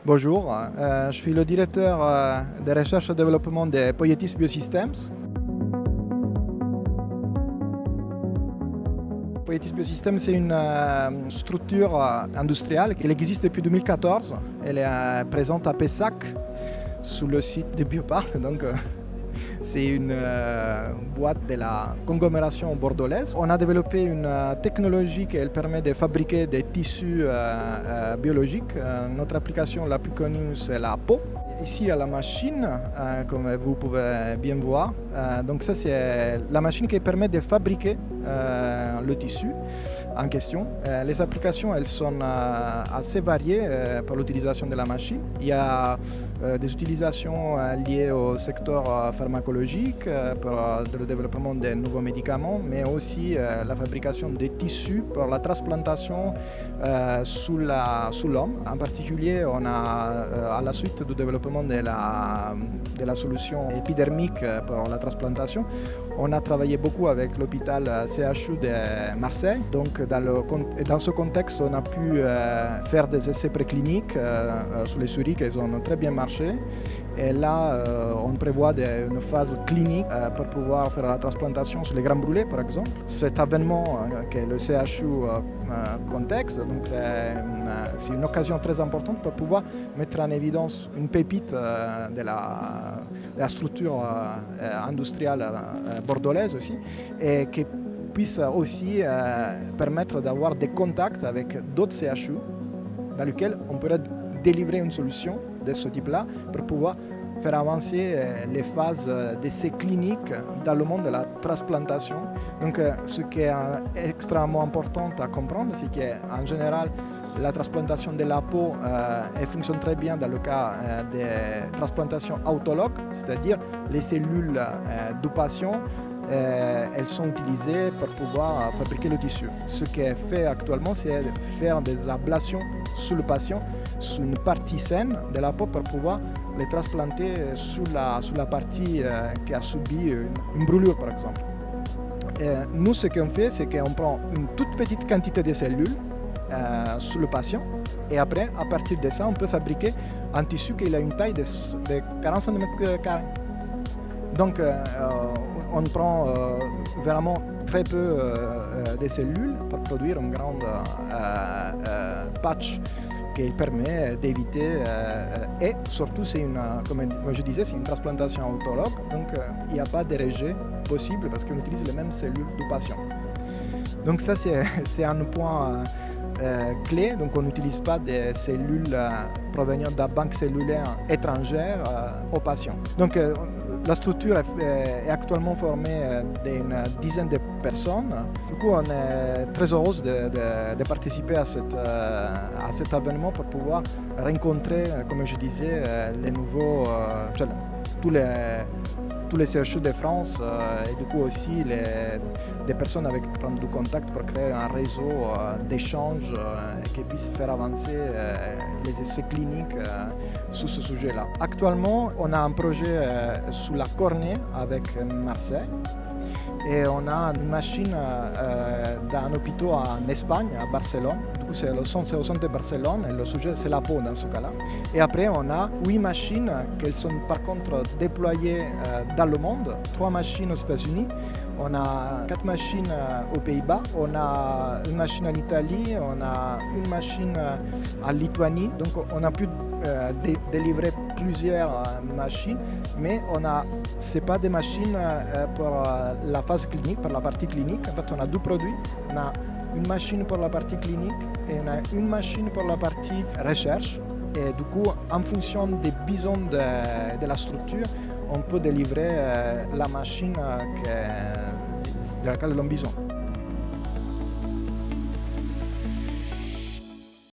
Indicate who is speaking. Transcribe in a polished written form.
Speaker 1: Bonjour, je suis le directeur de recherche et développement de Poietis Biosystems. Poietis Biosystems, c'est une structure industrielle qui existe depuis 2014. Elle est présente à Pessac, sous le site de Bioparc. C'est une boîte de la conglomération bordelaise. On a développé une technologie qui permet de fabriquer des tissus biologiques. Notre application la plus connue, c'est la peau. Ici, à la machine, comme vous pouvez bien voir. Donc ça, c'est la machine qui permet de fabriquer le tissu en question. Les applications, elles sont assez variées pour l'utilisation de la machine. Il y a des utilisations liées au secteur pharmacologique pour le développement de nouveaux médicaments, mais aussi la fabrication des tissus pour la transplantation sous l'homme. En particulier, on a à la suite du développement de la solution épidermique pour la transplantation, on a travaillé beaucoup avec l'hôpital CHU de Marseille. Donc dans ce contexte, on a pu faire des essais précliniques sur les souris qui ont très bien marché. Et là, on prévoit une phase clinique pour pouvoir faire la transplantation sur les grains brûlés, par exemple. Cet événement que le CHU contexte, donc c'est une occasion très importante pour pouvoir mettre en évidence une pépite de la structure industrielle bordelaise aussi, et qui puisse aussi permettre d'avoir des contacts avec d'autres CHU dans lesquels on pourrait délivrer une solution de ce type-là pour pouvoir faire avancer les phases d'essais cliniques dans le monde de la transplantation. Donc ce qui est extrêmement important à comprendre, c'est qu'en général, la transplantation de la peau elle fonctionne très bien dans le cas des transplantations autologues, c'est-à-dire les cellules du patient elles sont utilisées pour pouvoir fabriquer le tissu. Ce qui est fait actuellement, c'est de faire des ablations sur le patient, sur une partie saine de la peau pour pouvoir les transplanter sur la partie qui a subi une brûlure, par exemple. Et nous, ce qu'on fait, c'est qu'on prend une toute petite quantité de cellules sur le patient, et après, à partir de ça, on peut fabriquer un tissu qui a une taille de 40 cm². Donc, on prend vraiment très peu de cellules pour produire une grande patch qui permet d'éviter, et surtout, comme je disais, c'est une transplantation autologue, donc il n'y a pas de rejet possible parce qu'on utilise les mêmes cellules du patient. Donc ça, c'est un point clé, donc on n'utilise pas des cellules provenant de banques cellulaires étrangères aux patients. Donc la structure est actuellement formée d'une dizaine de personnes. Du coup, on est très heureux de participer à cet événement pour pouvoir rencontrer, comme je disais, les nouveaux, tous les CHU de France et du coup aussi des personnes avec qui prendre du contact pour créer un réseau d'échanges qui puisse faire avancer les essais cliniques sur ce sujet-là. Actuellement, on a un projet sur la cornée avec Marseille. Et on a une machine d'un hôpital en Espagne, à Barcelone. Du coup, c'est au centre de Barcelone et le sujet, c'est la peau dans ce cas-là. Et après, on a 8 machines qui sont par contre déployées dans le monde. 3 machines aux États-Unis. On a 4 machines aux Pays-Bas, on a une machine en Italie, on a une machine en Lituanie. Donc on a pu délivrer plusieurs machines, mais ce n'est pas des machines pour la phase clinique, pour la partie clinique. En fait, on a 2 produits. On a une machine pour la partie clinique et on a une machine pour la partie recherche. Et du coup, en fonction des besoins de la structure, on peut délivrer la machine de laquelle l'on a besoin.